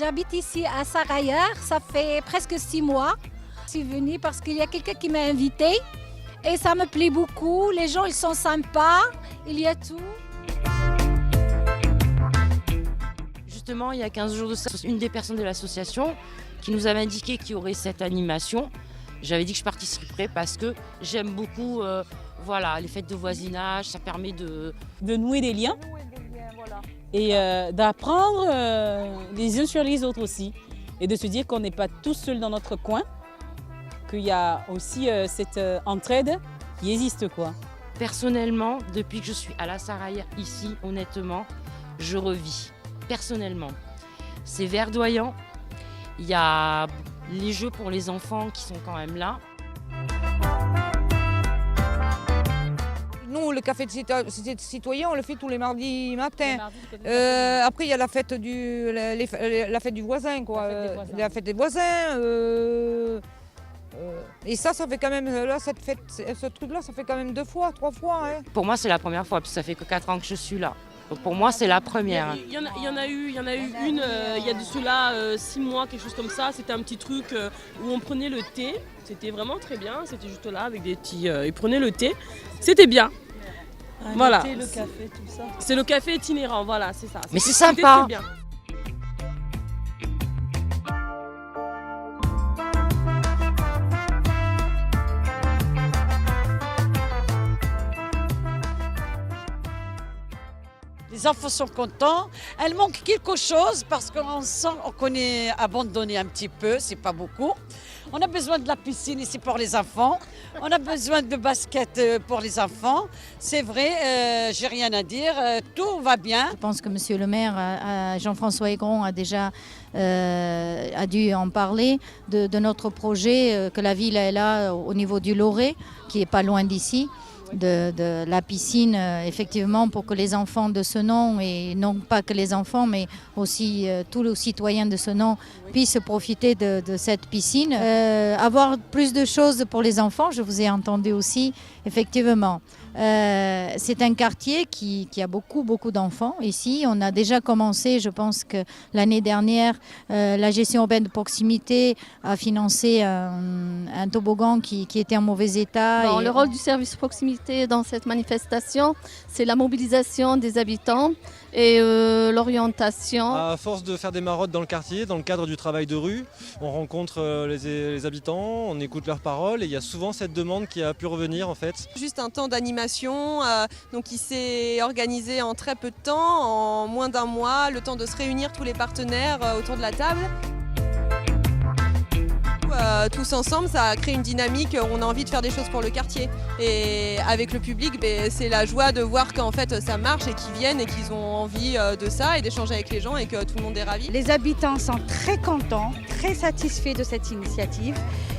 J'habite ici à Sarayar, ça fait presque 6 mois. Je suis venue parce qu'il y a quelqu'un qui m'a invitée et ça me plaît beaucoup. Les gens, ils sont sympas, il y a tout. Justement, il y a 15 jours de ça, une des personnes de l'association qui nous avait indiqué qu'il y aurait cette animation. J'avais dit que je participerais parce que j'aime beaucoup les fêtes de voisinage, ça permet de nouer des liens et d'apprendre les uns sur les autres aussi. Et de se dire qu'on n'est pas tous seuls dans notre coin, qu'il y a aussi cette entraide qui existe, quoi. Personnellement, depuis que je suis à la Sarayar ici, honnêtement, je revis. Personnellement, c'est verdoyant. Il y a les jeux pour les enfants qui sont quand même là. Nous, le café de citoyen, on le fait tous les mardis matins. Après, il y a la fête la fête du voisin, quoi. La fête des voisins. Et ça fait quand même, là, ce truc-là, ça fait quand même 2 fois, 3 fois. Hein. Pour moi, c'est la première fois, parce que ça fait que 4 ans que je suis là. Donc pour moi, c'est la première. Il y en a eu une, il y a de cela 6 mois, quelque chose comme ça. C'était un petit truc où on prenait le thé. C'était vraiment très bien. C'était juste là avec des petits. Ils prenaient le thé. C'était bien. Voilà. Le thé, le café, tout ça. C'est le café itinérant, voilà, c'est ça. Mais c'est C'était sympa. très bien. Les enfants sont contents. Elle manque quelque chose parce qu'on sent qu'on est abandonné un petit peu, c'est pas beaucoup. On a besoin de la piscine ici pour les enfants. On a besoin de basket pour les enfants. C'est vrai, j'ai rien à dire. Tout va bien. Je pense que Monsieur le maire, Jean-François Aigron, a déjà dû en parler de notre projet que la ville est là au niveau du Loré, qui est pas loin d'ici. De la piscine, effectivement, pour que les enfants de ce nom, et non pas que les enfants, mais aussi tous les citoyens de ce nom, puissent profiter de cette piscine. Avoir plus de choses pour les enfants, je vous ai entendu aussi, effectivement. C'est un quartier qui a beaucoup d'enfants ici. On a déjà commencé, je pense que l'année dernière, la gestion urbaine de proximité a financé un toboggan qui était en mauvais état. Bon, le rôle du service proximité dans cette manifestation, c'est la mobilisation des habitants et l'orientation. À force de faire des maraudes dans le quartier, dans le cadre du travail de rue, on rencontre les habitants, on écoute leurs paroles et il y a souvent cette demande qui a pu revenir en fait. Juste un temps d'animation, donc qui s'est organisé en très peu de temps, en moins d'1 mois, le temps de se réunir tous les partenaires autour de la table. Tous ensemble, ça a créé une dynamique, on a envie de faire des choses pour le quartier. Et avec le public, c'est la joie de voir qu'en fait ça marche et qu'ils viennent et qu'ils ont envie de ça et d'échanger avec les gens et que tout le monde est ravi. Les habitants sont très contents, très satisfaits de cette initiative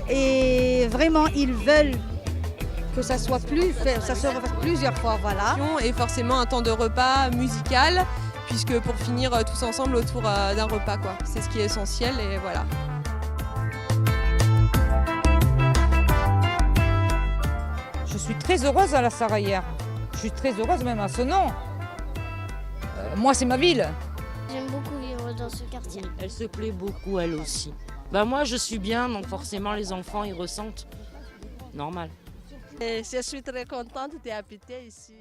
et vraiment ils veulent que ça soit plusieurs fois, voilà. Et forcément un temps de repas musical, puisque pour finir tous ensemble autour d'un repas, quoi. C'est ce qui est essentiel et voilà. Je suis très heureuse à la Sarayar. Je suis très heureuse même à ce nom. Moi, c'est ma ville. J'aime beaucoup vivre dans ce quartier. Elle se plaît beaucoup, elle aussi. Moi, je suis bien, donc forcément, les enfants, ils ressentent normal. Et je suis très contente d'habiter ici.